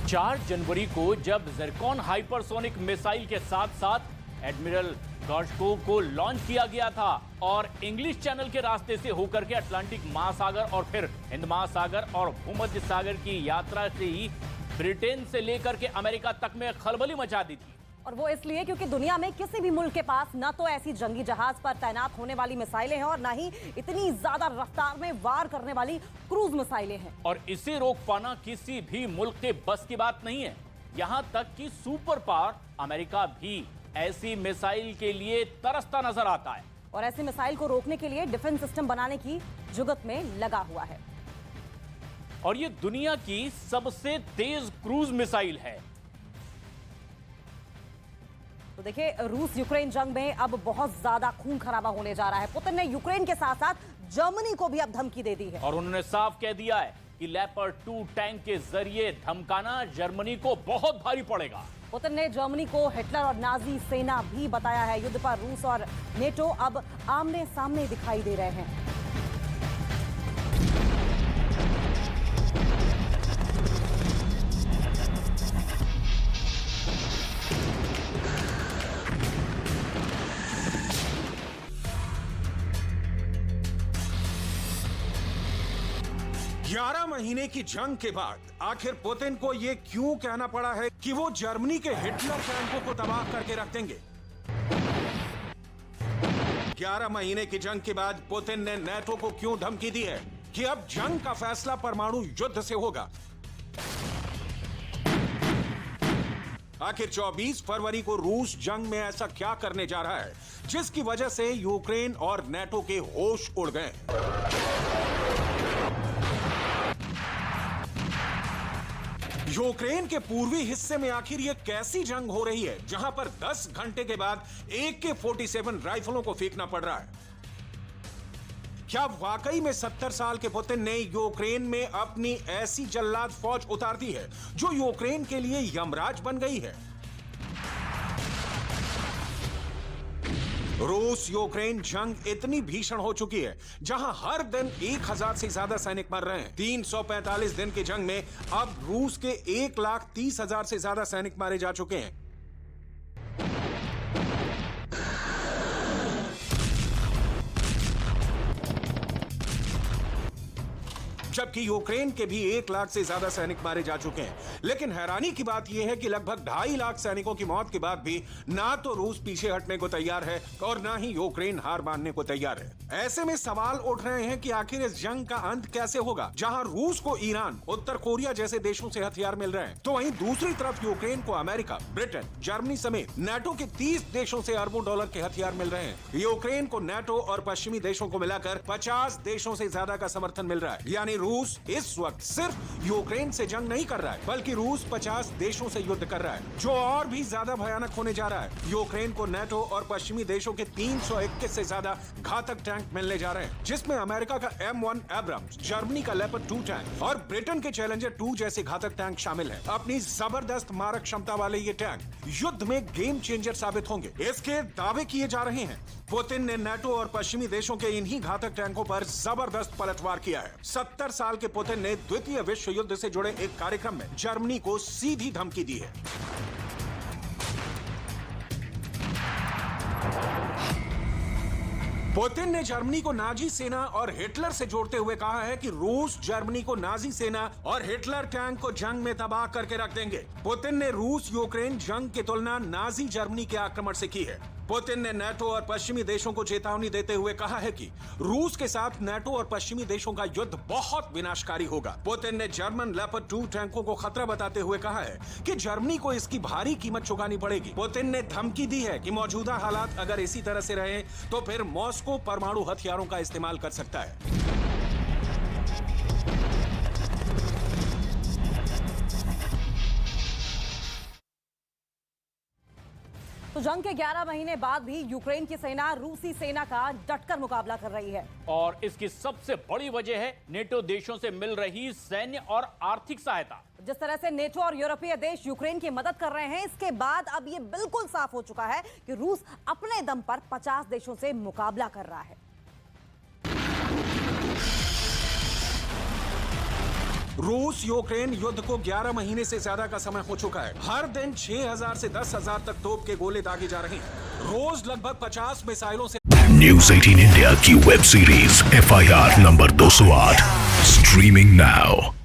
4 जनवरी को जब Zircon hypersonic missile के साथ साथ एडमिरल गॉर्शकोव को लॉन्च किया गया था और इंग्लिश चैनल के रास्ते से होकर के अटलांटिक महासागर और फिर हिंद महासागर और भूमध्य सागर की यात्रा से ही ब्रिटेन से लेकर के अमेरिका तक में खलबली मचा दी थी। और वो इसलिए क्योंकि दुनिया में किसी भी मुल्क के पास ना तो ऐसी जंगी जहाज पर तैनात होने वाली मिसाइलें हैं और ना ही इतनी ज्यादा रफ्तार में वार करने वाली क्रूज मिसाइलें हैं। और इसे रोक पाना किसी भी मुल्क के बस की बात नहीं है। यहां तक कि सुपर पावर अमेरिका भी ऐसी मिसाइल के लिए तरसता नजर आता है और ऐसी मिसाइल को रोकने के लिए डिफेंस सिस्टम बनाने की जुगत में लगा हुआ है। और ये दुनिया की सबसे तेज क्रूज मिसाइल है। तो देखिए, रूस यूक्रेन जंग में अब बहुत ज्यादा खून खराबा होने जा रहा है। पुतिन ने यूक्रेन के साथ साथ जर्मनी को भी अब धमकी दे दी है और उन्होंने साफ कह दिया है कि लेपर्ड 2 टैंक के जरिए धमकाना जर्मनी को बहुत भारी पड़ेगा। पुतिन ने जर्मनी को हिटलर और नाजी सेना भी बताया है। युद्ध पर रूस और नेटो अब आमने सामने दिखाई दे रहे हैं। 11 महीने की जंग के बाद आखिर पुतिन को यह क्यों कहना पड़ा है कि वो जर्मनी के हिटलर टैंकों को तबाह करके रख देंगे? 11 महीने की जंग के बाद पुतिन ने नेटो को क्यों धमकी दी है कि अब जंग का फैसला परमाणु युद्ध से होगा? आखिर 24 फरवरी को रूस जंग में ऐसा क्या करने जा रहा है जिसकी वजह से यूक्रेन और नेटो के होश उड़ गए? यूक्रेन के पूर्वी हिस्से में आखिर ये कैसी जंग हो रही है जहां पर 10 घंटे के बाद AK-47 राइफलों को फेंकना पड़ रहा है? क्या वाकई में 70 साल के पुतिन ने यूक्रेन में अपनी ऐसी जल्लाद फौज उतार दी है जो यूक्रेन के लिए यमराज बन गई है? रूस यूक्रेन जंग इतनी भीषण हो चुकी है जहां हर दिन 1000 से ज्यादा सैनिक मर रहे हैं। 345 दिन की जंग में अब रूस के 1,30,000 से ज्यादा सैनिक मारे जा चुके हैं। जबकि यूक्रेन के भी 1 लाख से ज्यादा सैनिक मारे जा चुके हैं। लेकिन हैरानी की बात यह है कि लगभग 2.5 लाख सैनिकों की मौत के बाद भी ना तो रूस पीछे हटने को तैयार है और ना ही यूक्रेन हार मानने को तैयार है। ऐसे में सवाल उठ रहे हैं कि आखिर इस जंग का अंत कैसे होगा जहां रूस को ईरान, उत्तर कोरिया जैसे देशों से हथियार मिल रहे हैं, तो वहीं दूसरी तरफ यूक्रेन को अमेरिका, ब्रिटेन, जर्मनी समेत नेटो के 30 देशों से अरबों डॉलर के हथियार मिल रहे हैं। यूक्रेन को नेटो और पश्चिमी देशों को मिलाकर 50 देशों से ज्यादा का समर्थन मिल रहा है। यानी रूस इस वक्त सिर्फ यूक्रेन से जंग नहीं कर रहा है बल्कि रूस 50 देशों से युद्ध कर रहा है, जो और भी ज्यादा भयानक होने जा रहा है। यूक्रेन को नेटो और पश्चिमी देशों के 321 से ज्यादा घातक टैंक मिलने जा रहे हैं, जिसमें अमेरिका का M1 एब्राम्स, जर्मनी का लेपर्ड 2 टैंक और ब्रिटेन के चैलेंजर 2 जैसे घातक टैंक शामिल हैं। अपनी जबरदस्त मारक क्षमता वाले ये टैंक युद्ध में गेम चेंजर साबित होंगे, इसके दावे किए जा रहे हैं। पुतिन ने नेटो और पश्चिमी देशों के इन्हीं घातक टैंकों पर जबरदस्त पलटवार किया है। 70 साल के पुतिन ने द्वितीय विश्व युद्ध से जुड़े एक कार्यक्रम में जर्मनी को सीधी धमकी दी है। पुतिन ने जर्मनी को नाजी सेना और हिटलर से जोड़ते हुए कहा है कि रूस जर्मनी को नाजी सेना और हिटलर टैंक को जंग में तबाह करके रख देंगे। पुतिन ने रूस यूक्रेन जंग की तुलना नाजी जर्मनी के आक्रमण से की है। पुतिन ने नेटो और पश्चिमी देशों को चेतावनी देते हुए कहा है कि रूस के साथ नेटो और पश्चिमी देशों का युद्ध बहुत विनाशकारी होगा। पुतिन ने जर्मन लेपर्ड 2 टैंकों को खतरा बताते हुए कहा है कि जर्मनी को इसकी भारी कीमत चुकानी पड़ेगी। पुतिन ने धमकी दी है कि मौजूदा हालात अगर इसी तरह से रहे तो फिर मॉस्को परमाणु हथियारों का इस्तेमाल कर सकता है। तो जंग के 11 महीने बाद भी यूक्रेन की सेना रूसी सेना का डटकर मुकाबला कर रही है और इसकी सबसे बड़ी वजह है नेटो देशों से मिल रही सैन्य और आर्थिक सहायता। जिस तरह से नेटो और यूरोपीय देश यूक्रेन की मदद कर रहे हैं, इसके बाद अब यह बिल्कुल साफ हो चुका है कि रूस अपने दम पर 50 देशों से मुकाबला कर रहा है। रूस यूक्रेन युद्ध को 11 महीने से ज्यादा का समय हो चुका है। हर दिन 6000 से 10,000 तक तोप के गोले दागे जा रहे हैं। रोज लगभग 50 मिसाइलों से। न्यूज़ 18 इंडिया की web series FIR number 208 streaming now.